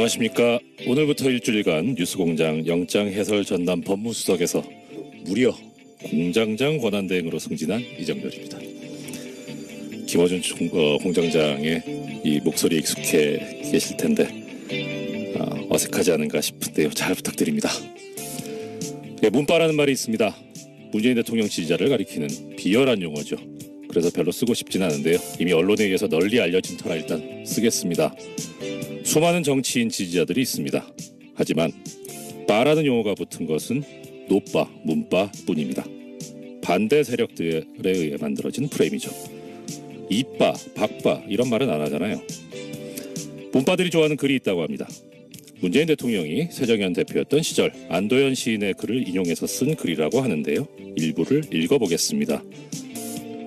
안녕하십니까. 오늘부터 일주일간 뉴스공장 영장해설 전담 법무수석에서 무려 공장장 권한대행으로 승진한 이정렬입니다. 김어준 공장장의 이 목소리에 익숙해 계실 텐데 어색하지 않은가 싶은데요. 잘 부탁드립니다. 네, 문바라는 말이 있습니다. 문재인 대통령 지지자를 가리키는 비열한 용어죠. 그래서 별로 쓰고 싶진 않은데요. 이미 언론에 의해서 널리 알려진 터라 일단 쓰겠습니다. 수많은 정치인 지지자들이 있습니다. 하지만 바라는 용어가 붙은 것은 노바, 문바 뿐입니다. 반대 세력들에 의해 만들어진 프레임이죠. 이바, 박바 이런 말은 안 하잖아요. 문바들이 좋아하는 글이 있다고 합니다. 문재인 대통령이 새정연 대표였던 시절 안도현 시인의 글을 인용해서 쓴 글이라고 하는데요. 일부를 읽어보겠습니다.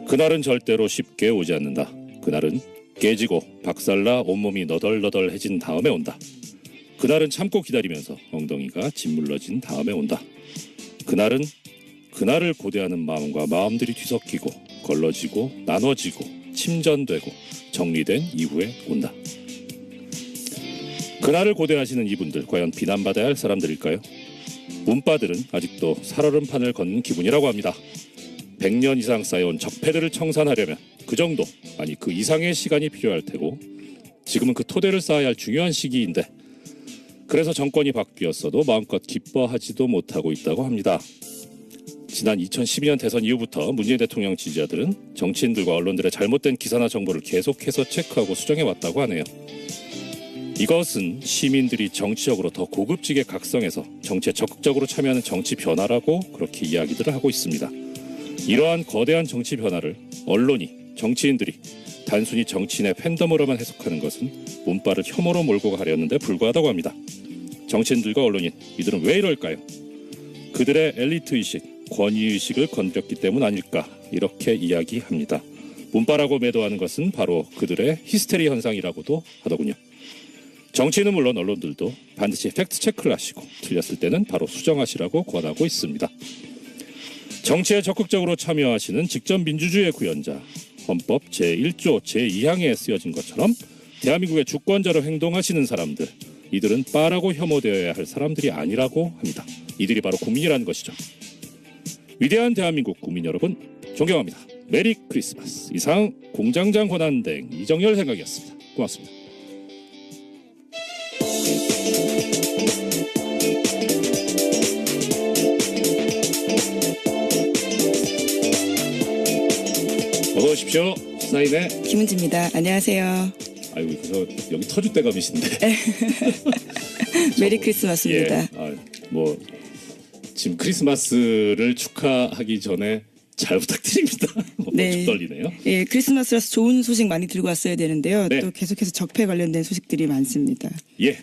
그날은 절대로 쉽게 오지 않는다. 그날은 깨지고 박살나 온몸이 너덜너덜해진 다음에 온다. 그날은 참고 기다리면서 엉덩이가 짓물러진 다음에 온다. 그날은 그날을 고대하는 마음과 마음들이 뒤섞이고 걸러지고 나눠지고 침전되고 정리된 이후에 온다. 그날을 고대하시는 이분들 과연 비난받아야 할 사람들일까요? 문바들은 아직도 살얼음판을 걷는 기분이라고 합니다. 100년 이상 쌓여온 적폐들을 청산하려면 그 정도 아니 그 이상의 시간이 필요할 테고 지금은 그 토대를 쌓아야 할 중요한 시기인데 그래서 정권이 바뀌었어도 마음껏 기뻐하지도 못하고 있다고 합니다. 지난 2012년 대선 이후부터 문재인 대통령 지지자들은 정치인들과 언론들의 잘못된 기사나 정보를 계속해서 체크하고 수정해왔다고 하네요. 이것은 시민들이 정치적으로 더 고급지게 각성해서 정치에 적극적으로 참여하는 정치 변화라고 그렇게 이야기들을 하고 있습니다. 이러한 거대한 정치 변화를 언론이, 정치인들이 단순히 정치인의 팬덤으로만 해석하는 것은 문바를 혐오로 몰고 가려는데 불과하다고 합니다. 정치인들과 언론인, 이들은 왜 이럴까요? 그들의 엘리트의식, 권위의식을 건드렸기 때문 아닐까 이렇게 이야기합니다. 문바라고 매도하는 것은 바로 그들의 히스테리 현상이라고도 하더군요. 정치인은 물론 언론들도 반드시 팩트체크를 하시고 틀렸을 때는 바로 수정하시라고 권하고 있습니다. 정치에 적극적으로 참여하시는 직접 민주주의의 구현자, 헌법 제1조 제2항에 쓰여진 것처럼 대한민국의 주권자로 행동하시는 사람들, 이들은 바라고 혐오되어야 할 사람들이 아니라고 합니다. 이들이 바로 국민이라는 것이죠. 위대한 대한민국 국민 여러분, 존경합니다. 메리 크리스마스. 이상 공장장 권한대행 이정렬 생각이었습니다. 고맙습니다. 어서 오십시오. 시사인의 김은지입니다. 안녕하세요. 아이고 여기 터줏대감이신데. 메리 크리스마스입니다. 예, 뭐 지금 크리스마스를 축하하기 전에 잘 부탁드립니다. 네. 좀 떨리네요. 예, 크리스마스라서 좋은 소식 많이 들고 왔어야 되는데요. 네. 또 계속해서 적폐 관련된 소식들이 많습니다. 예,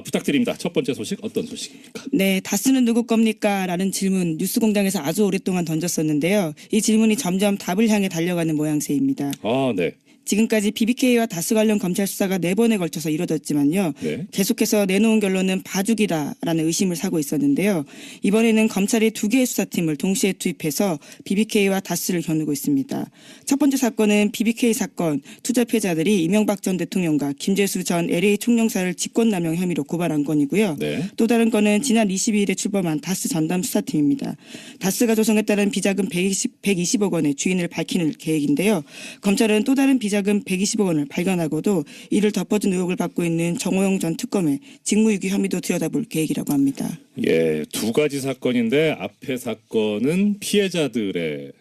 부탁드립니다. 첫 번째 소식 어떤 소식입니까? 네, 다스는 누구 겁니까? 라는 질문 뉴스공장에서 아주 오랫동안 던졌었는데요. 이 질문이 점점 답을 향해 달려가는 모양새입니다. 네. 지금까지 BBK와 다스 관련 검찰 수사가 4번에 걸쳐서 이뤄졌지만요. 네. 계속해서 내놓은 결론은 봐주기다라는 의심을 사고 있었는데요. 이번에는 검찰이 2개의 수사팀을 동시에 투입해서 BBK와 다스를 겨누고 있습니다. 첫 번째 사건은 BBK 사건 투자 피해자들이 이명박 전 대통령과 김재수 전 LA 총영사를 직권남용 혐의로 고발한 건이고요. 네. 또 다른 건은 지난 22일에 출범한 다스 전담 수사팀입니다. 다스가 조성에 따른 비자금 120억 원의 주인을 밝히는 계획인데요. 검찰은 또 다른 비자금 120억 원을 발견하고도 이를 덮어준 의혹을 받고 있는 정호영 전 특검의 직무유기 혐의도 들여다볼 계획이라고 합니다. 예, 두 가지 사건인데 앞에 사건은 피해자들에서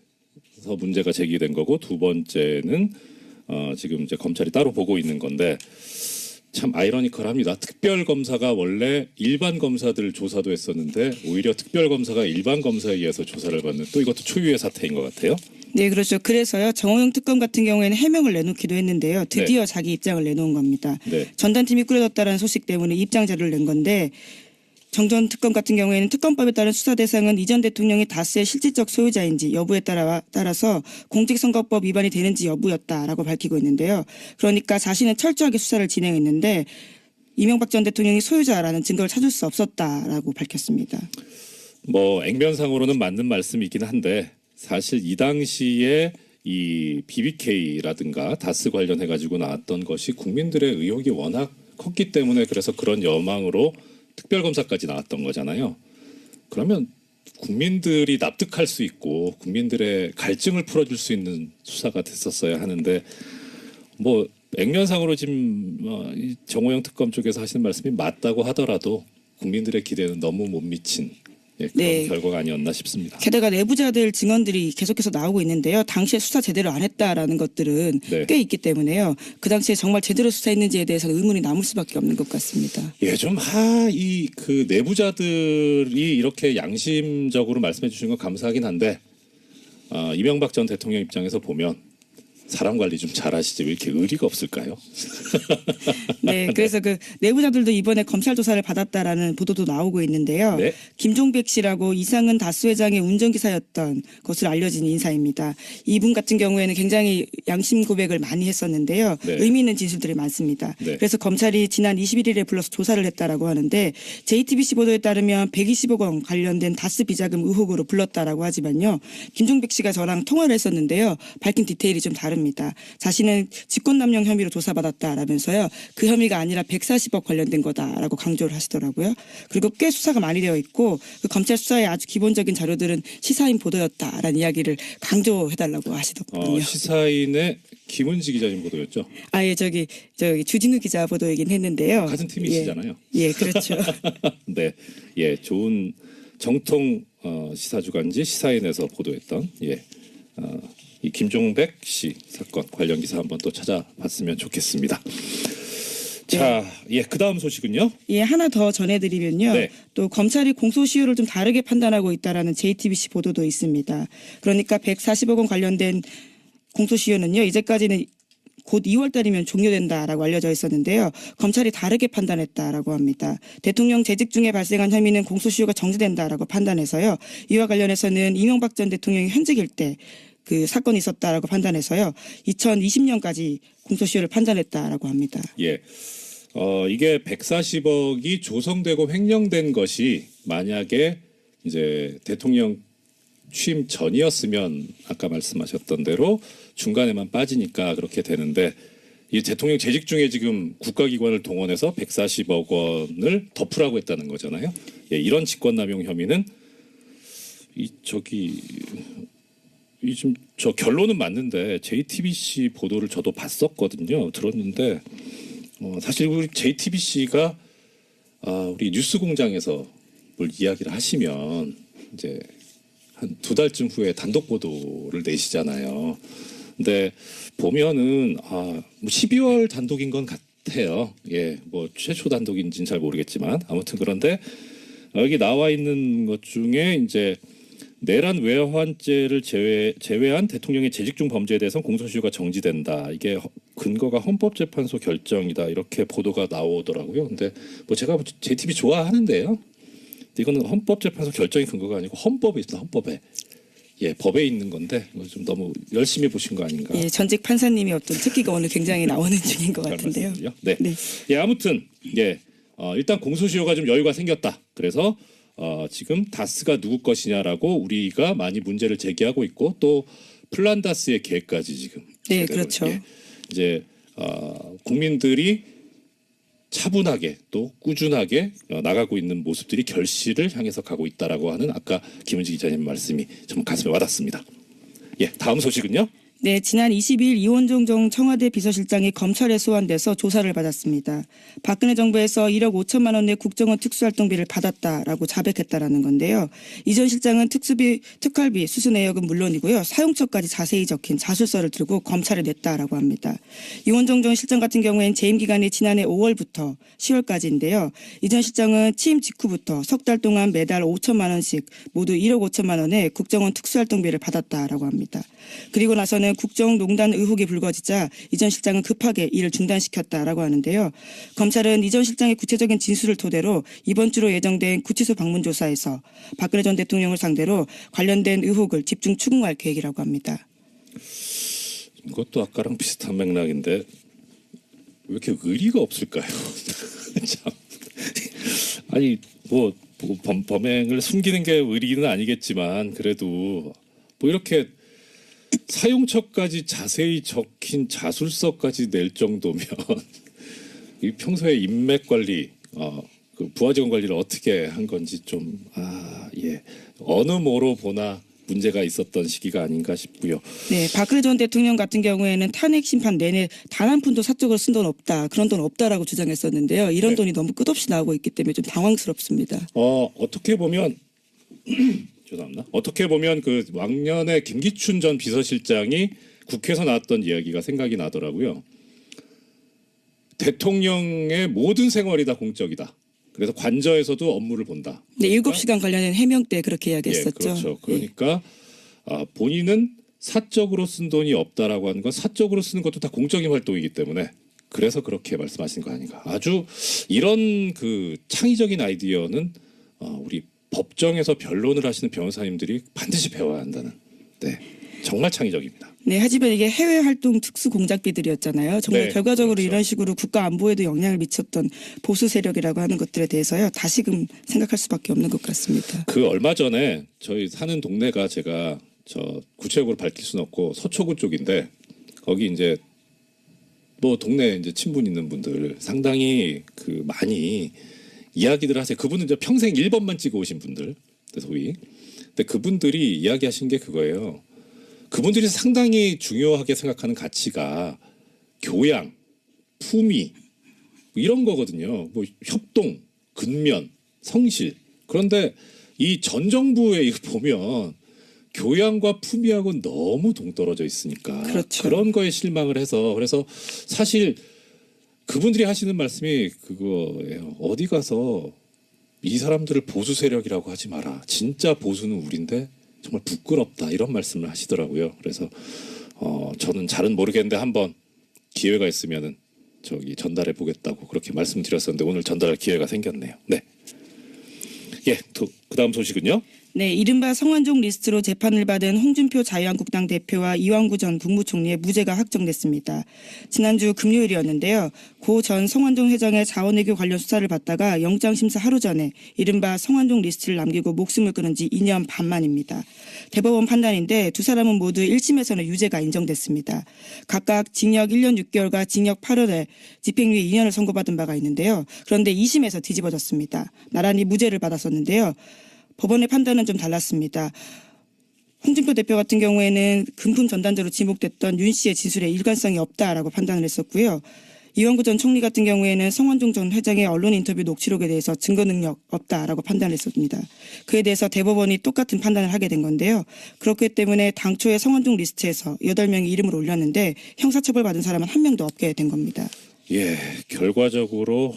문제가 제기된 거고 두 번째는 지금 이제 검찰이 따로 보고 있는 건데 참 아이러니컬합니다. 특별검사가 원래 일반 검사들 조사도 했었는데 오히려 특별검사가 일반 검사에 의해서 조사를 받는 또 이것도 초유의 사태인 것 같아요. 네, 그렇죠. 그래서요. 정호영 특검 같은 경우에는 해명을 내놓기도 했는데요. 드디어 자기 입장을 내놓은 겁니다. 네. 전단팀이 꾸려졌다는 소식 때문에 입장 자료를 낸 건데 정 전 특검 같은 경우에는 특검법에 따른 수사 대상은 이전 대통령이 다스의 실질적 소유자인지 여부에 따라서 공직선거법 위반이 되는지 여부였다라고 밝히고 있는데요. 그러니까 자신은 철저하게 수사를 진행했는데 이명박 전 대통령이 소유자라는 증거를 찾을 수 없었다라고 밝혔습니다. 뭐 액면상으로는 맞는 말씀이긴 한데 사실 이 당시에 이 BBK라든가 다스 관련해 가지고 나왔던 것이 국민들의 의혹이 워낙 컸기 때문에 그래서 그런 여망으로 특별검사까지 나왔던 거잖아요. 그러면 국민들이 납득할 수 있고 국민들의 갈증을 풀어줄 수 있는 수사가 됐었어야 하는데 뭐 액면상으로 지금 이 정호영 특검 쪽에서 하시는 말씀이 맞다고 하더라도 국민들의 기대는 너무 못 미친 그런 네. 결과가 아니었나 싶습니다. 게다가 내부자들 증언들이 계속해서 나오고 있는데요. 당시에 수사 제대로 안 했다라는 것들은 네. 꽤 있기 때문에요. 그 당시에 정말 제대로 수사했는지에 대해서는 의문이 남을 수밖에 없는 것 같습니다. 예, 좀 이 그 내부자들이 이렇게 양심적으로 말씀해 주신 건 감사하긴 한데 이명박 전 대통령 입장에서 보면 사람 관리 좀 잘하시지 왜 이렇게 의리가 없을까요? 네, 그래서 그 내부자들도 이번에 검찰 조사를 받았다라는 보도도 나오고 있는데요. 네. 김종백 씨라고 이상은 다스 회장의 운전기사였던 것으로 알려진 인사입니다. 이분 같은 경우에는 굉장히 양심 고백을 많이 했었는데요. 네. 의미 있는 진술들이 많습니다. 네. 그래서 검찰이 지난 21일에 불러서 조사를 했다라고 하는데 JTBC 보도에 따르면 120억 원 관련된 다스 비자금 의혹으로 불렀다라고 하지만요. 김종백 씨가 저랑 통화를 했었는데요. 밝힌 디테일이 좀 다릅니다. 자신은 직권남용 혐의로 조사받았다라면서요. 그 혐의가 아니라 140억 관련된 거다라고 강조를 하시더라고요. 그리고 꽤 수사가 많이 되어 있고 그 검찰 수사의 아주 기본적인 자료들은 시사인 보도였다라는 이야기를 강조해달라고 하시더군요. 시사인의 김은지 기자님 보도였죠. 아예 저기 주진우 기자 보도이긴 했는데요. 같은 팀이시잖아요. 예, 그렇죠. 네, 예, 좋은 정통 시사주간지 시사인에서 보도했던 이 김종백 씨 사건 관련 기사 한번 또 찾아봤으면 좋겠습니다. 자, 예, 그 다음 소식은요. 예, 하나 더 전해드리면요. 네. 또 검찰이 공소시효를 좀 다르게 판단하고 있다라는 JTBC 보도도 있습니다. 그러니까 140억 원 관련된 공소시효는요. 이제까지는 곧 2월 달이면 종료된다라고 알려져 있었는데요. 검찰이 다르게 판단했다라고 합니다. 대통령 재직 중에 발생한 혐의는 공소시효가 정지된다라고 판단해서요. 이와 관련해서는 이명박 전 대통령이 현직일 때 그 사건이 있었다라고 판단해서요. 2020년까지 공소시효를 판단했다라고 합니다. 예, 이게 140억이 조성되고 횡령된 것이 만약에 이제 대통령 취임 전이었으면 아까 말씀하셨던 대로 중간에만 빠지니까 그렇게 되는데 이 대통령 재직 중에 지금 국가기관을 동원해서 140억 원을 덮으라고 했다는 거잖아요. 예, 이런 직권남용 혐의는 지금 저 결론은 맞는데 JTBC 보도를 저도 봤었거든요. 들었는데 사실 우리 JTBC가 우리 뉴스공장에서 뭘 이야기를 하시면 이제 한 2달쯤 후에 단독 보도를 내시잖아요. 근데 보면은 뭐 12월 단독인 건 같아요. 예, 뭐 최초 단독인지는 잘 모르겠지만 아무튼 그런데 여기 나와 있는 것 중에 이제 내란 외환죄를 제외한 대통령의 재직 중 범죄에 대해서는 공소시효가 정지된다. 이게 근거가 헌법재판소 결정이다. 이렇게 보도가 나오더라고요. 근데 뭐 제가 JTB 좋아하는데요. 이거는 헌법재판소 결정이 근거가 아니고 헌법에 있습니다. 헌법에. 예, 법에 있는 건데 좀 너무 열심히 보신 거 아닌가. 예, 전직 판사님이 어떤 특기가 오늘 굉장히 나오는 중인 것 같은데요. 네. 네. 예, 아무튼 일단 공소시효가 좀 여유가 생겼다. 그래서 지금 다스가 누구 것이냐라고 우리가 많이 문제를 제기하고 있고 또 플란다스의 계획까지 지금. 네, 그렇죠. 예, 이제 국민들이 차분하게 또 꾸준하게 나가고 있는 모습들이 결실을 향해서 가고 있다라고 하는 아까 김은지 기자님 말씀이 좀 가슴에 와닿습니다. 예, 다음 소식은요. 네, 지난 20일 이원종 전 청와대 비서실장이 검찰에 소환돼서 조사를 받았습니다. 박근혜 정부에서 1억 5천만 원의 국정원 특수활동비를 받았다라고 자백했다라는 건데요. 이 전 실장은 특활비 수수 내역은 물론이고요. 사용처까지 자세히 적힌 자술서를 들고 검찰에 냈다라고 합니다. 이원종 전 실장 같은 경우에는 재임 기간이 지난해 5월부터 10월까지인데요. 이 전 실장은 취임 직후부터 석 달 동안 매달 5천만 원씩 모두 1억 5천만 원의 국정원 특수활동비를 받았다라고 합니다. 그리고 나서는 국정농단 의혹이 불거지자 이 전 실장은 급하게 일을 중단시켰다라고 하는데요. 검찰은 이 전 실장의 구체적인 진술을 토대로 이번 주로 예정된 구치소 방문 조사에서 박근혜 전 대통령을 상대로 관련된 의혹을 집중 추궁할 계획이라고 합니다. 이것도 아까랑 비슷한 맥락인데 왜 이렇게 의리가 없을까요? 참. 아니 범행을 숨기는 게 의리는 아니겠지만 그래도 뭐 이렇게 사용처까지 자세히 적힌 자술서까지 낼 정도면 이 평소에 인맥 관리, 그 부하 직원 관리를 어떻게 한 건지 좀 예, 어느 모로 보나 문제가 있었던 시기가 아닌가 싶고요. 네, 박근혜 전 대통령 같은 경우에는 탄핵 심판 내내 단 한 푼도 사적으로 쓴 돈 없다, 그런 돈 없다라고 주장했었는데요. 이런 네. 돈이 너무 끝없이 나오고 있기 때문에 좀 당황스럽습니다. 어떻게 보면 죄송합니다. 어떻게 보면 그 왕년에 김기춘 전 비서실장이 국회에서 나왔던 이야기가 생각이 나더라고요. 대통령의 모든 생활이 다 공적이다. 그래서 관저에서도 업무를 본다. 네, 그러니까 7시간 관련된 해명 때 그렇게 이야기했었죠. 예, 그렇죠. 그러니까 본인은 사적으로 쓴 돈이 없다라고 하는 건 사적으로 쓰는 것도 다 공적인 활동이기 때문에 그래서 그렇게 말씀하신 거 아닌가. 아주 이런 그 창의적인 아이디어는 우리 법정에서 변론을 하시는 변호사님들이 반드시 배워야 한다는. 네, 정말 창의적입니다. 네, 하지만 이게 해외 활동 특수 공작비들이었잖아요. 정말 네, 결과적으로 그렇죠. 이런 식으로 국가 안보에도 영향을 미쳤던 보수 세력이라고 하는 것들에 대해서요. 다시금 생각할 수밖에 없는 것 같습니다. 그 얼마 전에 저희 사는 동네가 제가 저 구체적으로 밝힐 수는 없고 서초구 쪽인데 거기 이제 뭐 동네 이제 친분 있는 분들 상당히 그 많이 이야기들 하세요. 그분은 이제 평생 1번만 찍어 오신 분들, 소위. 근데 그분들이 이야기하신 게 그거예요. 그분들이 상당히 중요하게 생각하는 가치가 교양, 품위 이런 거거든요. 뭐 협동, 근면, 성실. 그런데 이 전 정부에 이거 보면 교양과 품위하고 너무 동떨어져 있으니까 그렇죠. 그런 거에 실망을 해서 그래서 사실 그분들이 하시는 말씀이 그거예요. 어디 가서 이 사람들을 보수 세력이라고 하지 마라. 진짜 보수는 우린데 정말 부끄럽다 이런 말씀을 하시더라고요. 그래서 저는 잘은 모르겠는데 한번 기회가 있으면은 저기 전달해 보겠다고 그렇게 말씀드렸었는데 오늘 전달할 기회가 생겼네요. 네. 예, 그다음 소식은요. 네, 이른바 성완종 리스트로 재판을 받은 홍준표 자유한국당 대표와 이완구 전 국무총리의 무죄가 확정됐습니다. 지난주 금요일이었는데요. 고 전 성완종 회장의 자원외교 관련 수사를 받다가 영장심사 하루 전에 이른바 성완종 리스트를 남기고 목숨을 끊은 지 2년 반 만입니다. 대법원 판단인데 두 사람은 모두 1심에서는 유죄가 인정됐습니다. 각각 징역 1년 6개월과 징역 8월에 집행유예 2년을 선고받은 바가 있는데요. 그런데 2심에서 뒤집어졌습니다. 나란히 무죄를 받았었는데요. 법원의 판단은 좀 달랐습니다. 홍준표 대표 같은 경우에는 금품 전단자로 지목됐던 윤 씨의 진술에 일관성이 없다라고 판단을 했었고요. 이완구 전 총리 같은 경우에는 성완종 전 회장의 언론 인터뷰 녹취록에 대해서 증거 능력 없다라고 판단을 했습니다. 그에 대해서 대법원이 똑같은 판단을 하게 된 건데요. 그렇기 때문에 당초에 성완종 리스트에서 8명의 이름을 올렸는데 형사처벌 받은 사람은 한 명도 없게 된 겁니다. 예, 결과적으로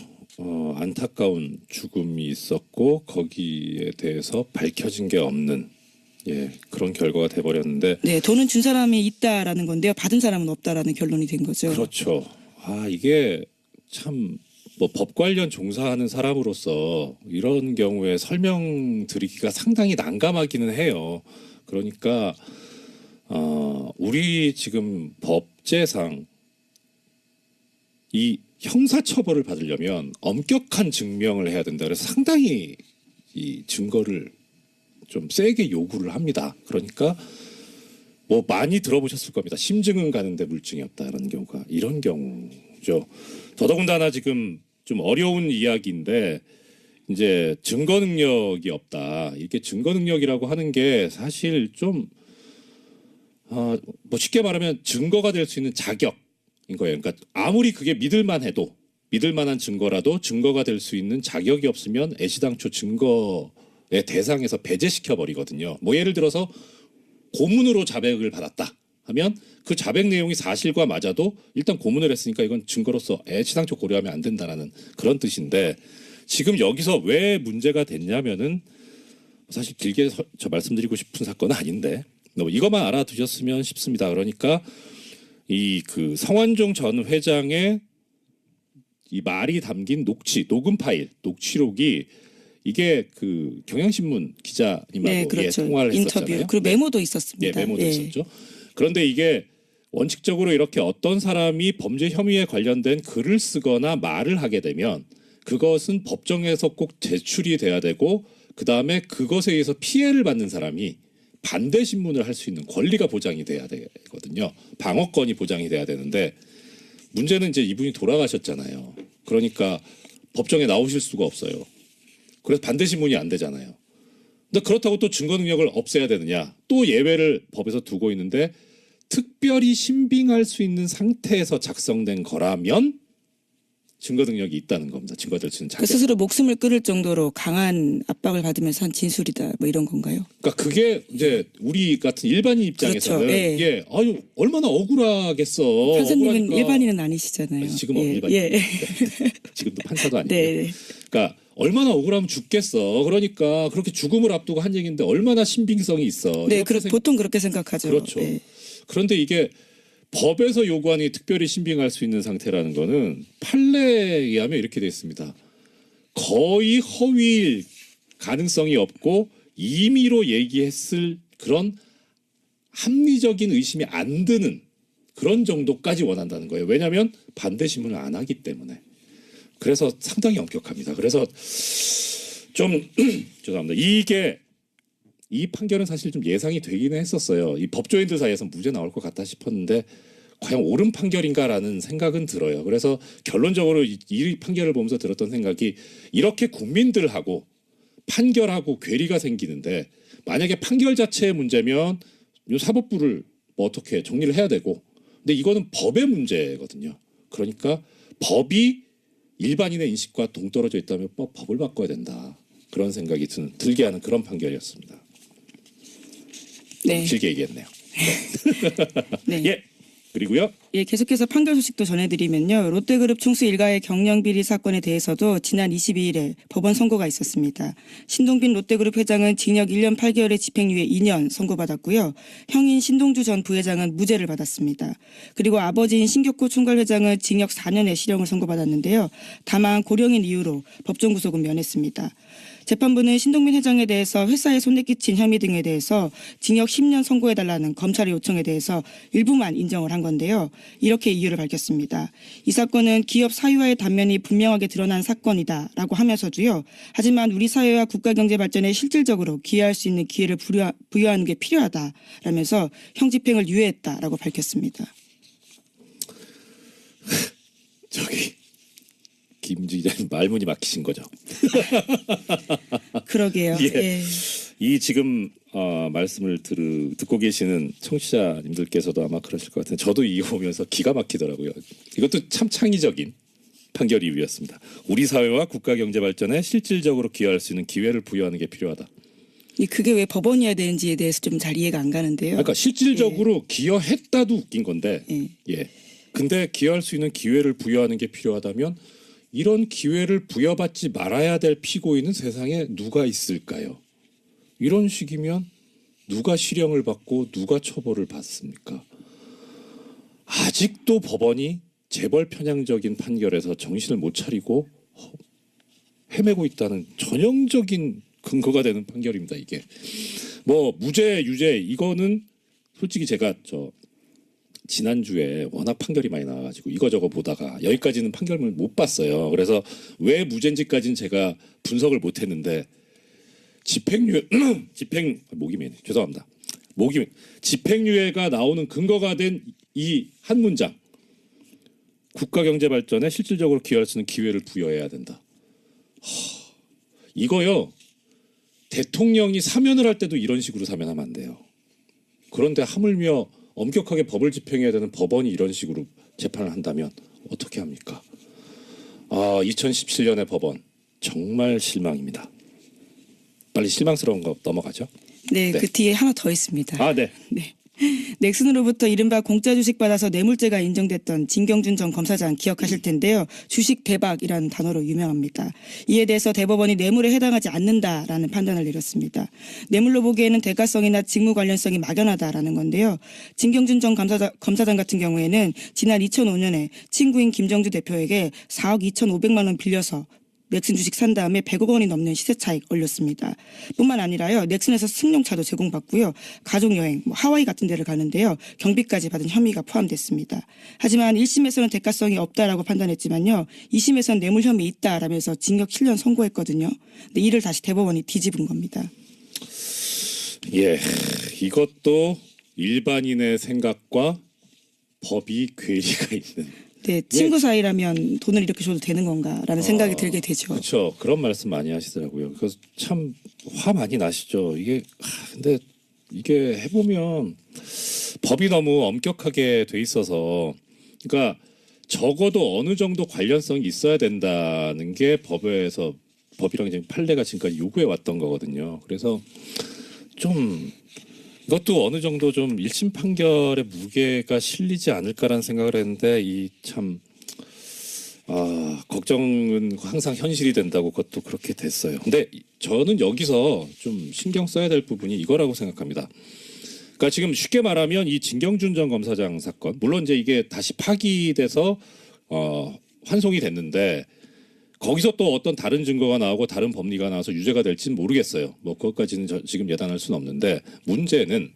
안타까운 죽음이 있었고 거기에 대해서 밝혀진 게 없는 그런 결과가 돼버렸는데 네, 돈은 준 사람이 있다라는 건데요. 받은 사람은 없다라는 결론이 된 거죠. 그렇죠. 이게 참 뭐 법 관련 종사하는 사람으로서 이런 경우에 설명드리기가 상당히 난감하기는 해요. 그러니까 우리 지금 법제상 이 형사처벌을 받으려면 엄격한 증명을 해야 된다. 그래서 상당히 이 증거를 좀 세게 요구를 합니다. 그러니까 뭐 많이 들어보셨을 겁니다. 심증은 가는데 물증이 없다라는 경우가 이런 경우죠. 더더군다나 지금 좀 어려운 이야기인데 이제 증거 능력이 없다. 이게 증거 능력이라고 하는 게 사실 좀 뭐 쉽게 말하면 증거가 될 수 있는 자격인 거예요. 그러니까 아무리 그게 믿을만해도 믿을만한 증거라도 증거가 될 수 있는 자격이 없으면 애시당초 증거의 대상에서 배제시켜 버리거든요. 뭐 예를 들어서 고문으로 자백을 받았다 하면 그 자백 내용이 사실과 맞아도 일단 고문을 했으니까 이건 증거로서 애시당초 고려하면 안 된다라는 그런 뜻인데 지금 여기서 왜 문제가 됐냐면은 사실 길게 저 말씀드리고 싶은 사건은 아닌데 이것만 알아두셨으면 싶습니다. 그러니까 이 그 성완종 전 회장의 이 말이 담긴 녹음 파일, 녹취록이 이게 그 경향신문 기자님하고 네, 그렇죠. 통화를 인터뷰. 했었잖아요. 그리고 메모도 있었습니다. 메모도 있었죠. 그런데 이게 원칙적으로 이렇게 어떤 사람이 범죄 혐의에 관련된 글을 쓰거나 말을 하게 되면 그것은 법정에서 꼭 제출이 돼야 되고 그다음에 그것에 의해서 피해를 받는 사람이 반대 신문을 할 수 있는 권리가 보장이 돼야 되거든요. 방어권이 보장이 돼야 되는데 문제는 이제 이분이 돌아가셨잖아요. 그러니까 법정에 나오실 수가 없어요. 그래서 반대신문이 안 되잖아요. 근데 그렇다고 또 증거 능력을 없애야 되느냐? 또 예외를 법에서 두고 있는데 특별히 신빙할 수 있는 상태에서 작성된 거라면 증거 능력이 있다는 겁니다. 증거될 수 있는 그 자격. 스스로 목숨을 끊을 정도로 강한 압박을 받으면서 한 진술이다. 뭐 이런 건가요? 그러니까 그게 이제 우리 같은 일반인 입장에서는 그렇죠. 예. 이게 아유 얼마나 억울하겠어. 판사님은 억울하니까. 일반인은 아니시잖아요. 아니, 지금은 예. 일반인. 예. 네. 지금도 판사도 아니고. 네. 그러니까 얼마나 억울하면 죽겠어. 그러니까 그렇게 죽음을 앞두고 한 얘기인데 얼마나 신빙성이 있어. 네, 이렇게 보통 그렇게 생각하죠. 그렇죠. 예. 그런데 이게 법에서 요구하니 특별히 신빙할 수 있는 상태라는 거는 판례에 의하면 이렇게 되어 있습니다. 거의 허위일 가능성이 없고 임의로 얘기했을 그런 합리적인 의심이 안 드는 그런 정도까지 원한다는 거예요. 왜냐하면 반대신문을 안 하기 때문에. 그래서 상당히 엄격합니다. 그래서 좀 죄송합니다. 이 판결은 사실 좀 예상이 되기는 했었어요. 이 법조인들 사이에서 무죄 나올 것 같다 싶었는데 과연 옳은 판결인가라는 생각은 들어요. 그래서 결론적으로 이 판결을 보면서 들었던 생각이 이렇게 국민들하고 판결하고 괴리가 생기는데 만약에 판결 자체의 문제면 이 사법부를 뭐 어떻게 정리를 해야 되고 근데 이거는 법의 문제거든요. 그러니까 법이 일반인의 인식과 동떨어져 있다면 법을 바꿔야 된다. 그런 생각이 들게 하는 그런 판결이었습니다. 네. 길게 얘기했네요. 네. 예. 그리고요. 예, 계속해서 판결 소식도 전해드리면요. 롯데그룹 총수 일가의 경영비리 사건에 대해서도 지난 22일에 법원 선고가 있었습니다. 신동빈 롯데그룹 회장은 징역 1년 8개월의 집행유예 2년 선고받았고요. 형인 신동주 전 부회장은 무죄를 받았습니다. 그리고 아버지인 신격호 총괄회장은 징역 4년의 실형을 선고받았는데요. 다만 고령인 이유로 법정 구속은 면했습니다. 재판부는 신동빈 회장에 대해서 회사에 손해 끼친 혐의 등에 대해서 징역 10년 선고해달라는 검찰의 요청에 대해서 일부만 인정을 한 건데요. 이렇게 이유를 밝혔습니다. 이 사건은 기업 사유와의 단면이 분명하게 드러난 사건이다라고 하면서도요. 하지만 우리 사회와 국가 경제 발전에 실질적으로 기여할 수 있는 기회를 부여하는 게 필요하다라면서 형 집행을 유예했다라고 밝혔습니다. 저기 김주 기자님 말문이 막히신 거죠. 그러게요. 예. 예. 이 지금 말씀을 듣고 계시는 청취자님들께서도 아마 그러실 것 같은데 저도 이거 보면서 기가 막히더라고요. 이것도 참 창의적인 판결 이유였습니다. 우리 사회와 국가 경제 발전에 실질적으로 기여할 수 있는 기회를 부여하는 게 필요하다. 그게 왜 법원이어야 되는지에 대해서 좀 잘 이해가 안 가는데요. 그러니까 실질적으로 기여했다도 웃긴 건데 예. 근데 기여할 수 있는 기회를 부여하는 게 필요하다면 이런 기회를 부여받지 말아야 될 피고인은 세상에 누가 있을까요? 이런 식이면 누가 실형을 받고 누가 처벌을 받습니까? 아직도 법원이 재벌 편향적인 판결에서 정신을 못 차리고 헤매고 있다는 전형적인 근거가 되는 판결입니다. 이게 뭐 무죄 유죄 이거는 솔직히 제가 지난주에 워낙 판결이 많이 나와가지고 이거저거 보다가 여기까지는 판결문을 못 봤어요. 그래서 왜 무죄인지까지는 제가 분석을 못했는데 집행유예가 나오는 근거가 된 이 한 문장 국가 경제 발전에 실질적으로 기여할 수 있는 기회를 부여해야 된다. 이거요 대통령이 사면을 할 때도 이런 식으로 사면하면 안 돼요. 그런데 하물며 엄격하게 법을 집행해야 되는 법원이 이런 식으로 재판을 한다면 어떻게 합니까? 2017년의 법원 정말 실망입니다. 빨리 실망스러운 거 넘어가죠. 네, 그 뒤에 하나 더 있습니다. 네. 네. 넥슨으로부터 이른바 공짜 주식 받아서 뇌물죄가 인정됐던 진경준 전 검사장 기억하실 텐데요. 주식 대박이라는 단어로 유명합니다. 이에 대해서 대법원이 뇌물에 해당하지 않는다라는 판단을 내렸습니다. 뇌물로 보기에는 대가성이나 직무 관련성이 막연하다라는 건데요. 진경준 전 검사장 같은 경우에는 지난 2005년에 친구인 김정주 대표에게 4억 2,500만 원 빌려서 넥슨 주식 산 다음에 100억 원이 넘는 시세 차익 올렸습니다. 뿐만 아니라요. 넥슨에서 승용차도 제공받고요. 가족여행, 하와이 같은 데를 가는데요. 경비까지 받은 혐의가 포함됐습니다. 하지만 1심에서는 대가성이 없다라고 판단했지만요. 2심에서는 뇌물 혐의 있다라면서 징역 7년 선고했거든요. 근데 이를 다시 대법원이 뒤집은 겁니다. 예, 이것도 일반인의 생각과 법이 괴리가 있는 네, 친구 사이라면 돈을 이렇게 줘도 되는 건가라는 생각이 들게 되죠. 그렇죠. 그런 말씀 많이 하시더라고요. 그래서 참 화 많이 나시죠. 이게 근데 이게 해보면 법이 너무 엄격하게 돼 있어서 그러니까 적어도 어느 정도 관련성이 있어야 된다는 게 법이랑 지금 판례가 지금까지 요구해 왔던 거거든요. 그래서 좀 이것도 어느 정도 좀 1심 판결의 무게가 실리지 않을까라는 생각을 했는데 걱정은 항상 현실이 된다고 그것도 그렇게 됐어요. 근데 저는 여기서 좀 신경 써야 될 부분이 이거라고 생각합니다. 그러니까 지금 쉽게 말하면 이 진경준 전 검사장 사건, 물론 이제 이게 다시 파기돼서 환송이 됐는데 거기서 또 어떤 다른 증거가 나오고 다른 법리가 나와서 유죄가 될지는 모르겠어요. 뭐 그것까지는 지금 예단할 수는 없는데 문제는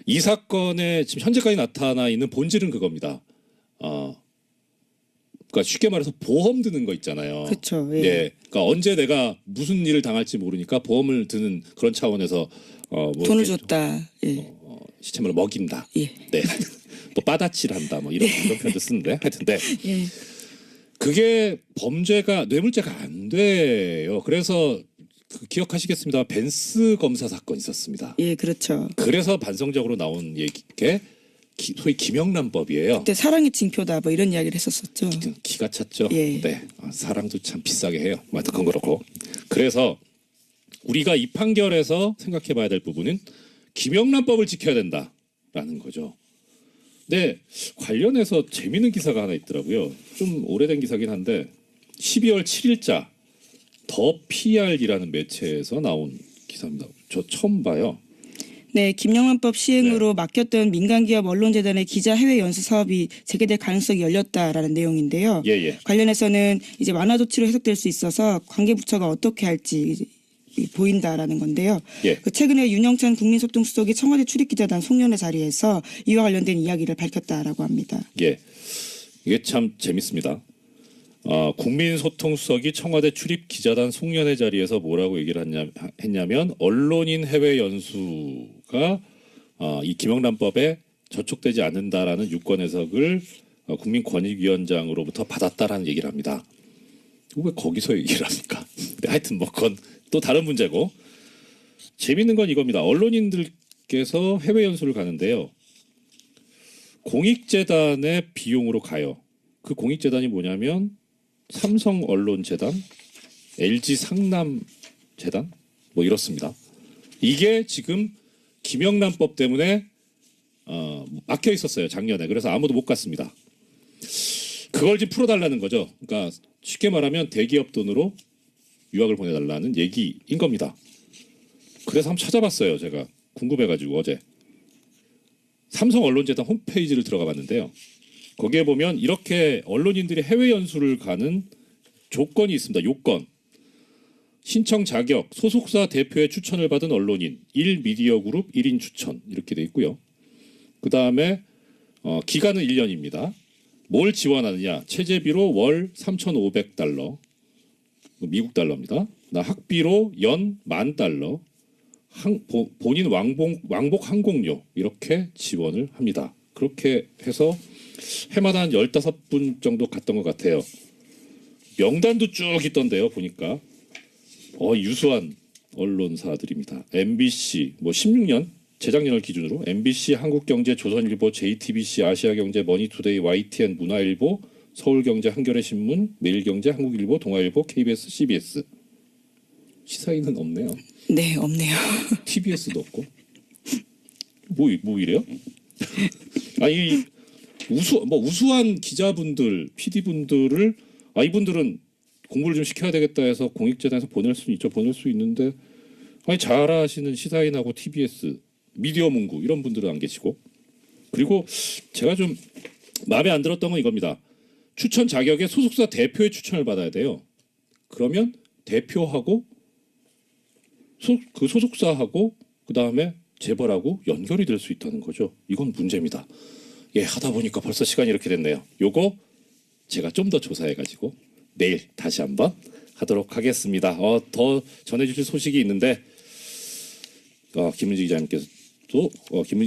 이 사건에 지금 현재까지 나타나 있는 본질은 그겁니다. 그러니까 쉽게 말해서 보험 드는 거 있잖아요. 그렇죠. 예. 네, 그러니까 언제 내가 무슨 일을 당할지 모르니까 보험을 드는 그런 차원에서 뭐 돈을 이렇게 줬다. 예. 시체물을 먹인다. 예. 네, 또 빠다칠한다. 뭐 이런 표현도 쓰는데 하여튼 네. 예. 그게 범죄가 뇌물죄가 안 돼요. 그래서 기억하시겠습니다. 벤스 검사 사건 있었습니다. 예, 그렇죠. 그래서 반성적으로 나온 얘기게 소위 김영란법이에요. 그때 사랑의 징표다 뭐 이런 이야기를 했었었죠. 기가 찼죠. 예. 네, 사랑도 참 비싸게 해요. 뭐 그건 그렇고. 그래서 우리가 이 판결에서 생각해봐야 될 부분은 김영란법을 지켜야 된다라는 거죠. 네, 관련해서 재미있는 기사가 하나 있더라고요. 좀 오래된 기사긴 한데 12월 7일자 더 PR이라는 매체에서 나온 기사입니다. 저 처음 봐요. 네, 김영란법 시행으로 맡겼던 민간기업 언론재단의 기자 해외 연수 사업이 재개될 가능성이 열렸다라는 내용인데요. 예. 관련해서는 이제 완화 조치로 해석될 수 있어서 관계 부처가 어떻게 할지 보인다라는 건데요. 예. 그 최근에 윤영찬 국민소통수석이 청와대 출입기자단 송년회 자리에서 이와 관련된 이야기를 밝혔다라고 합니다. 예, 이게 참 재밌습니다. 국민소통수석이 청와대 출입기자단 송년회 자리에서 뭐라고 얘기를 했냐면 언론인 해외 연수가 이 김영란법에 저촉되지 않는다라는 유권 해석을 국민권익위원장으로부터 받았다라는 얘기를 합니다. 왜 거기서 얘기를 합니까? 근데 하여튼 뭐 그건 또 다른 문제고 재밌는 건 이겁니다. 언론인들께서 해외 연수를 가는데요. 공익재단의 비용으로 가요. 그 공익재단이 뭐냐면 삼성언론재단, LG상남재단 뭐 이렇습니다. 이게 지금 김영란법 때문에 막혀 있었어요. 작년에. 그래서 아무도 못 갔습니다. 그걸 지금 풀어달라는 거죠. 그러니까 쉽게 말하면 대기업 돈으로 유학을 보내달라는 얘기인 겁니다. 그래서 한번 찾아봤어요. 제가 궁금해가지고 어제 삼성언론재단 홈페이지를 들어가 봤는데요. 거기에 보면 이렇게 언론인들이 해외 연수를 가는 조건이 있습니다. 요건. 신청 자격, 소속사 대표의 추천을 받은 언론인, 1미디어그룹 1인 추천 이렇게 돼 있고요. 그 다음에 기간은 1년입니다. 뭘 지원하느냐. 체재비로 월 3,500달러, 미국 달러입니다. 학비로 연 $10,000, 본인 왕복 항공료 이렇게 지원을 합니다. 그렇게 해서 해마다 한 15분 정도 갔던 것 같아요. 명단도 쭉 있던데요. 보니까 유수한 언론사들입니다. MBC 뭐 16년 재작년을 기준으로 MBC, 한국경제, 조선일보, JTBC, 아시아경제, 머니투데이, YTN, 문화일보, 서울경제, 한겨레신문, 매일경제, 한국일보, 동아일보, KBS, CBS. 시사인은 없네요. 네, 없네요. TBS도 없고. 뭐 이래요? 아니 우수한 기자분들, PD분들을 이분들은 공부를 좀 시켜야 되겠다 해서 공익재단에서 보낼 수는 있죠. 보낼 수 있는데 잘하시는 시사인하고 TBS, 미디어문구 이런 분들은 안 계시고. 그리고 제가 좀 마음에 안 들었던 건 이겁니다. 추천 자격에 소속사 대표의 추천을 받아야 돼요. 그러면 대표하고 그 소속사하고 그 다음에 재벌하고 연결이 될 수 있다는 거죠. 이건 문제입니다. 예, 하다 보니까 벌써 시간이 이렇게 됐네요. 요거 제가 좀 더 조사해가지고 내일 다시 한번 하도록 하겠습니다. 더 전해주실 소식이 있는데 김은지 기자님께서도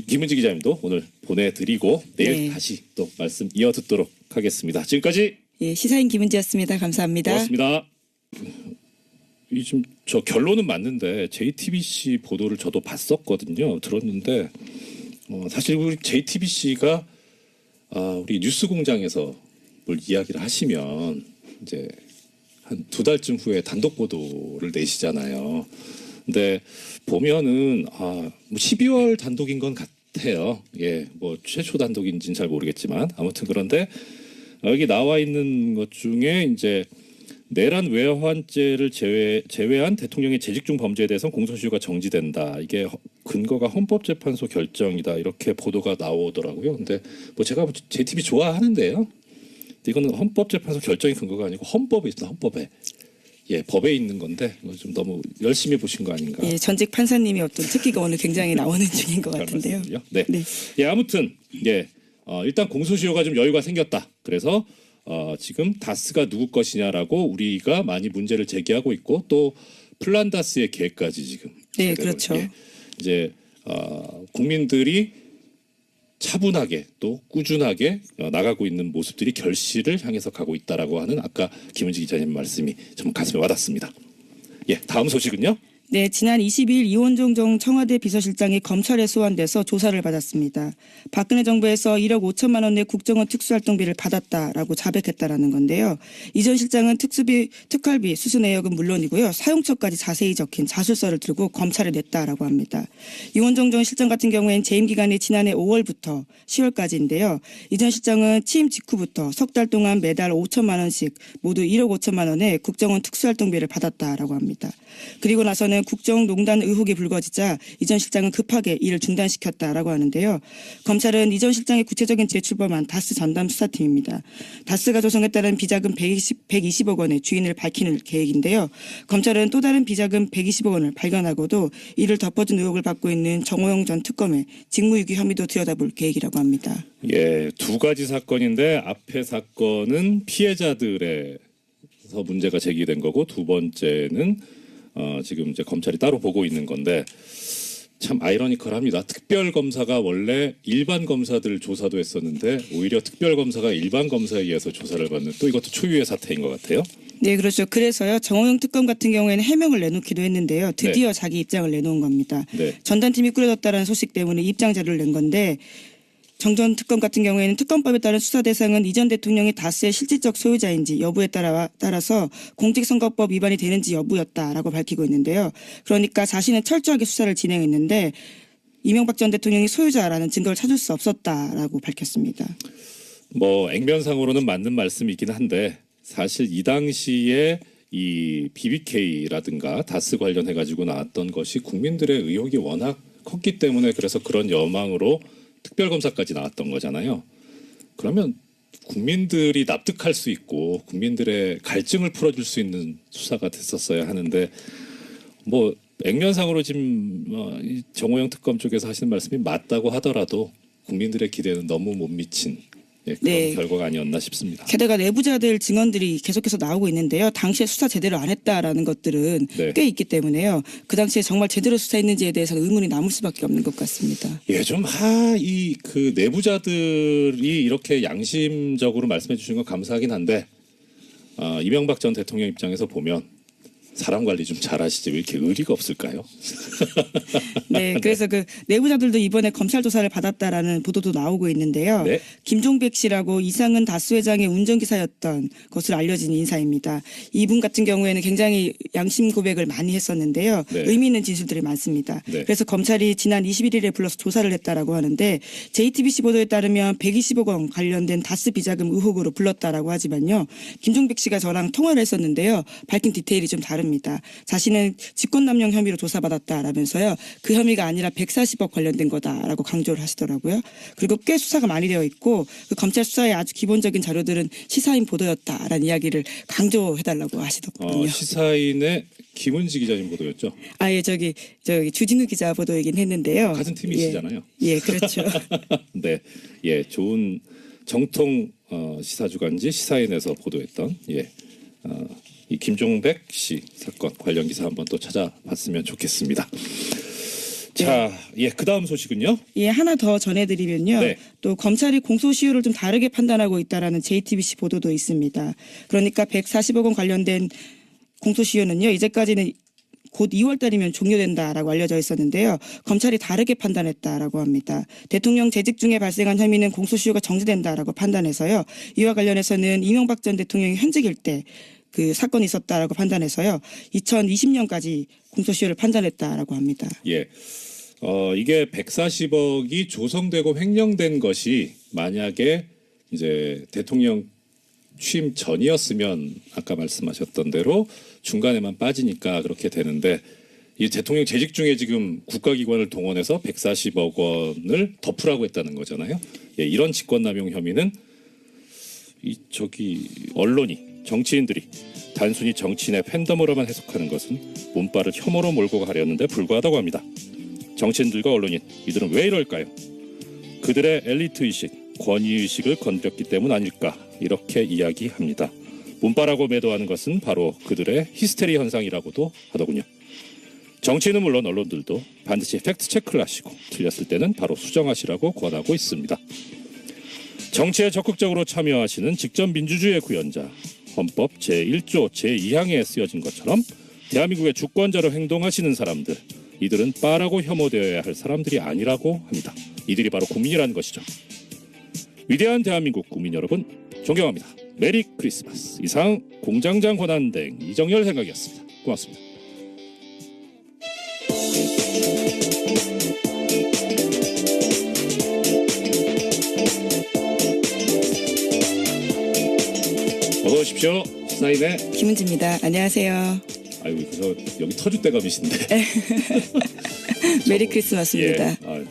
김은지 기자님도 오늘 보내드리고 내일 네. 다시 또 말씀 이어 듣도록 하겠습니다. 지금까지 예, 시사인 김은지였습니다. 감사합니다. 고맙습니다. 이 지금 저 결론은 맞는데 JTBC 보도를 저도 봤었거든요. 들었는데 사실 우리 JTBC가 우리 뉴스공장에서 뭘 이야기를 하시면 이제 한 2달쯤 후에 단독 보도를 내시잖아요. 근데 보면은 뭐 12월 단독인 건 같아요. 예, 뭐 최초 단독인지는 잘 모르겠지만 아무튼 그런데 여기 나와 있는 것 중에 이제 내란 외환죄를 제외한 대통령의 재직 중 범죄에 대해서는 공소시효가 정지된다. 이게 근거가 헌법재판소 결정이다. 이렇게 보도가 나오더라고요. 근데 뭐 제가 JTBC 좋아하는데요. 이거는 헌법재판소 결정이 근거가 아니고 헌법에 있습니다. 헌법에. 예, 법에 있는 건데 좀 너무 열심히 보신 거 아닌가. 예, 전직 판사님이 어떤 특기가 오늘 굉장히 나오는 중인 것 같은데요. 네. 네. 예, 아무튼 일단 공소시효가 좀 여유가 생겼다. 그래서 지금 다스가 누구 것이냐라고 우리가 많이 문제를 제기하고 있고 또 플란다스의 계획까지 지금. 네, 그렇죠. 예, 이제 국민들이 차분하게 또 꾸준하게 나가고 있는 모습들이 결실을 향해서 가고 있다라고 하는 아까 김은지 기자님 말씀이 좀 가슴에 와닿습니다. 예, 다음 소식은요. 네, 지난 22일 이원종 전 청와대 비서실장이 검찰에 소환돼서 조사를 받았습니다. 박근혜 정부에서 1억 5천만 원의 국정원 특수활동비를 받았다라고 자백했다라는 건데요. 이 전 실장은 특활비 수수 내역은 물론이고요. 사용처까지 자세히 적힌 자술서를 들고 검찰에 냈다라고 합니다. 이원종 전 실장 같은 경우에는 재임 기간이 지난해 5월부터 10월까지인데요. 이 전 실장은 취임 직후부터 석 달 동안 매달 5천만 원씩 모두 1억 5천만 원의 국정원 특수활동비를 받았다라고 합니다. 그리고 나서는 국정농단 의혹이 불거지자 이 전 실장은 급하게 일을 중단시켰다라고 하는데요. 검찰은 이 전 실장의 구체적인 재출범한 다스 전담 수사팀입니다. 다스가 조성했다는 비자금 120억 원의 주인을 밝히는 계획인데요. 검찰은 또 다른 비자금 120억 원을 발견하고도 이를 덮어준 의혹을 받고 있는 정호영 전 특검의 직무유기 혐의도 들여다볼 계획이라고 합니다. 예, 두 가지 사건인데 앞에 사건은 피해자들에서 문제가 제기된 거고 두 번째는 지금 이제 검찰이 따로 보고 있는 건데 참 아이러니컬합니다. 특별 검사가 원래 일반 검사들 조사도 했었는데 오히려 특별 검사가 일반 검사에 의해서 조사를 받는 또 이것도 초유의 사태인 것 같아요. 네, 그렇죠. 그래서요. 정호영 특검 같은 경우에는 해명을 내놓기도 했는데요. 드디어 자기 입장을 내놓은 겁니다. 네. 전단팀이 꾸려졌다는 소식 때문에 입장 자료를 낸 건데 정 전 특검 같은 경우에는 특검법에 따른 수사 대상은 이전 대통령이 다스의 실질적 소유자인지 여부에 따라서 공직선거법 위반이 되는지 여부였다라고 밝히고 있는데요. 그러니까 자신은 철저하게 수사를 진행했는데 이명박 전 대통령이 소유자라는 증거를 찾을 수 없었다라고 밝혔습니다. 뭐 액면상으로는 맞는 말씀이긴 한데 사실 이 당시에 이 BBK라든가 다스 관련해 가지고 나왔던 것이 국민들의 의혹이 워낙 컸기 때문에 그래서 그런 여망으로 특별검사까지 나왔던 거잖아요. 그러면 국민들이 납득할 수 있고 국민들의 갈증을 풀어줄 수 있는 수사가 됐었어야 하는데 뭐 액면상으로 지금 정호영 특검 쪽에서 하시는 말씀이 맞다고 하더라도 국민들의 기대는 너무 못 미친 그런 네. 결과가 아니었나 싶습니다. 게다가 내부자들 증언들이 계속해서 나오고 있는데요. 당시에 수사 제대로 안 했다라는 것들은 네. 꽤 있기 때문에요. 그 당시에 정말 제대로 수사했는지에 대해서는 의문이 남을 수밖에 없는 것 같습니다. 예, 좀 이 그 내부자들이 이렇게 양심적으로 말씀해 주신 건 감사하긴 한데 이명박 전 대통령 입장에서 보면 사람 관리 좀 잘하시지 왜 이렇게 의리가 없을까요? 네, 그래서 그 내부자들도 이번에 검찰 조사를 받았다라는 보도도 나오고 있는데요. 네. 김종백 씨라고 이상은 다스 회장의 운전기사였던 것으로 알려진 인사입니다. 이분 같은 경우에는 굉장히 양심 고백을 많이 했었는데요. 네. 의미 있는 진술들이 많습니다. 네. 그래서 검찰이 지난 21일에 불러서 조사를 했다라고 하는데 JTBC 보도에 따르면 120억 원 관련된 다스 비자금 의혹으로 불렀다라고 하지만요. 김종백 씨가 저랑 통화를 했었는데요. 밝힌 디테일이 좀 다릅니다. 자신은 직권남용 혐의로 조사받았다라면서요. 그 혐의가 아니라 140억 관련된 거다라고 강조를 하시더라고요. 그리고 꽤 수사가 많이 되어 있고 그 검찰 수사의 아주 기본적인 자료들은 시사인 보도였다라는 이야기를 강조해달라고 하시더군요. 시사인의 김은지 기자님 보도였죠? 예, 저기 주진우 기자 보도이긴 했는데요. 같은 팀이시잖아요. 예, 그렇죠. 네, 예, 좋은 정통 시사주간지 시사인에서 보도했던 이 김종백 씨 사건 관련 기사 한번 또 찾아봤으면 좋겠습니다. 자, 예, 그 다음 소식은요? 예, 하나 더 전해드리면요. 네. 또 검찰이 공소시효를 좀 다르게 판단하고 있다라는 JTBC 보도도 있습니다. 그러니까 140억 원 관련된 공소시효는요. 이제까지는 곧 2월 달이면 종료된다라고 알려져 있었는데요. 검찰이 다르게 판단했다라고 합니다. 대통령 재직 중에 발생한 혐의는 공소시효가 정지된다라고 판단해서요. 이와 관련해서는 이명박 전 대통령이 현직일 때 그 사건이 있었다라고 판단해서요. 2020년까지 공소시효를 판단했다라고 합니다. 예. 이게 140억이 조성되고 횡령된 것이 만약에 이제 대통령 취임 전이었으면 아까 말씀하셨던 대로 중간에만 빠지니까 그렇게 되는데 이 대통령 재직 중에 지금 국가기관을 동원해서 140억 원을 덮으라고 했다는 거잖아요. 예, 이런 직권남용 혐의는 언론이 정치인들이 단순히 정치인의 팬덤으로만 해석하는 것은 문바를 혐오로 몰고 가려는데 불과하다고 합니다. 정치인들과 언론인 이들은 왜 이럴까요? 그들의 엘리트의식, 권위의식을 건드렸기 때문 아닐까 이렇게 이야기합니다. 문바라고 매도하는 것은 바로 그들의 히스테리 현상이라고도 하더군요. 정치인은 물론 언론들도 반드시 팩트체크를 하시고 틀렸을 때는 바로 수정하시라고 권하고 있습니다. 정치에 적극적으로 참여하시는 직접 민주주의의 구현자, 헌법 제1조 제2항에 쓰여진 것처럼 대한민국의 주권자로 행동하시는 사람들, 이들은 빠라고 혐오되어야 할 사람들이 아니라고 합니다. 이들이 바로 국민이라는 것이죠. 위대한 대한민국 국민 여러분, 존경합니다. 메리 크리스마스. 이상 공장장 권한대행 이정열 생각이었습니다. 고맙습니다. 어서 오십시오. 시사인의 김은지입니다. 안녕하세요. 아이고, 그래서 여기 터줏대감이신데. 메리 크리스마스입니다. 예,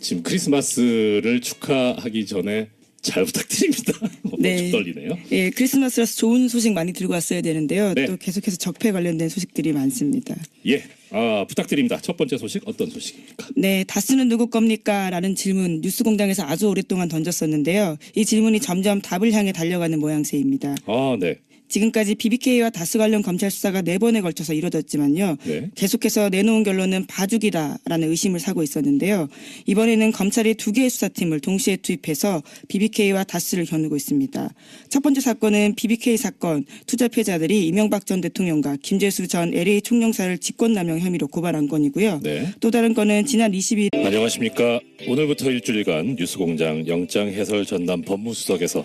지금 크리스마스를 축하하기 전에 잘 부탁드립니다. 네. 좀 떨리네요. 예, 크리스마스라서 좋은 소식 많이 들고 왔어야 되는데요. 네. 또 계속해서 적폐 관련된 소식들이 많습니다. 예, 부탁드립니다. 첫 번째 소식 어떤 소식입니까? 네, 다스는 누구 겁니까? 라는 질문 뉴스공장에서 아주 오랫동안 던졌었는데요. 이 질문이 점점 답을 향해 달려가는 모양새입니다. 네. 지금까지 BBK와 다스 관련 검찰 수사가 4번에 걸쳐서 이뤄졌지만요. 네. 계속해서 내놓은 결론은 봐주기다라는 의심을 사고 있었는데요. 이번에는 검찰이 2개의 수사팀을 동시에 투입해서 BBK와 다스를 겨누고 있습니다. 첫 번째 사건은 BBK 사건 투자 피해자들이 이명박 전 대통령과 김재수 전 LA 총영사를 직권남용 혐의로 고발한 건이고요. 네. 또 다른 건은 지난 20일 안녕하십니까. 오늘부터 일주일간 뉴스공장 영장 해설 전담 법무수석에서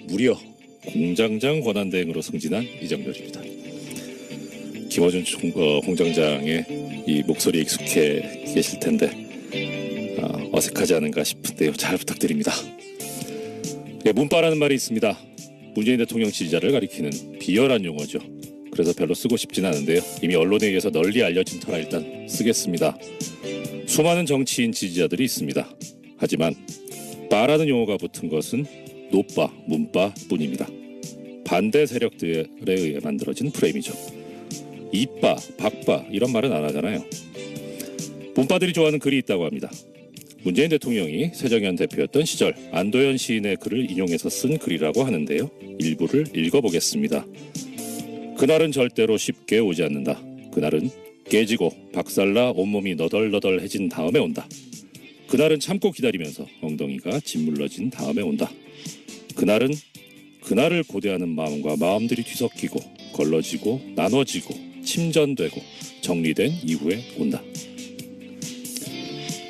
무려 공장장 권한대행으로 승진한 이정렬입니다. 김어준 공장장의 이 목소리에 익숙해 계실 텐데 어색하지 않은가 싶은데요. 잘 부탁드립니다. 예, 문바라는 말이 있습니다. 문재인 대통령 지지자를 가리키는 비열한 용어죠. 그래서 별로 쓰고 싶진 않은데요. 이미 언론에 의해서 널리 알려진 터라 일단 쓰겠습니다. 수많은 정치인 지지자들이 있습니다. 하지만 바라는 용어가 붙은 것은 노바, 문바뿐입니다. 반대 세력들에 의해 만들어진 프레임이죠. 이바, 박바 이런 말은 안 하잖아요. 문바들이 좋아하는 글이 있다고 합니다. 문재인 대통령이 새정연 대표였던 시절 안도현 시인의 글을 인용해서 쓴 글이라고 하는데요. 일부를 읽어보겠습니다. 그날은 절대로 쉽게 오지 않는다. 그날은 깨지고 박살나 온몸이 너덜너덜해진 다음에 온다. 그날은 참고 기다리면서 엉덩이가 짓물러진 다음에 온다. 그날은 그날을 고대하는 마음과 마음들이 뒤섞이고 걸러지고 나눠지고 침전되고 정리된 이후에 온다.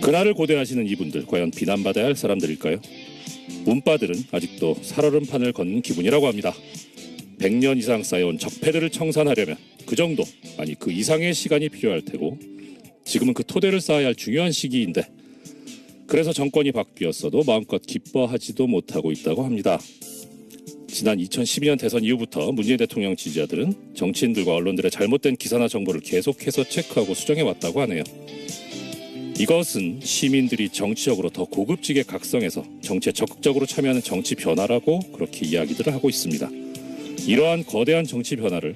그날을 고대하시는 이분들 과연 비난받아야 할 사람들일까요? 문바들은 아직도 살얼음 판을 걷는 기분이라고 합니다. 100년 이상 쌓여온 적폐들을 청산하려면 그 정도 아니 그 이상의 시간이 필요할 테고 지금은 그 토대를 쌓아야 할 중요한 시기인데 그래서 정권이 바뀌었어도 마음껏 기뻐하지도 못하고 있다고 합니다. 지난 2012년 대선 이후부터 문재인 대통령 지지자들은 정치인들과 언론들의 잘못된 기사나 정보를 계속해서 체크하고 수정해왔다고 하네요. 이것은 시민들이 정치적으로 더 고급지게 각성해서 정치에 적극적으로 참여하는 정치 변화라고 그렇게 이야기들을 하고 있습니다. 이러한 거대한 정치 변화를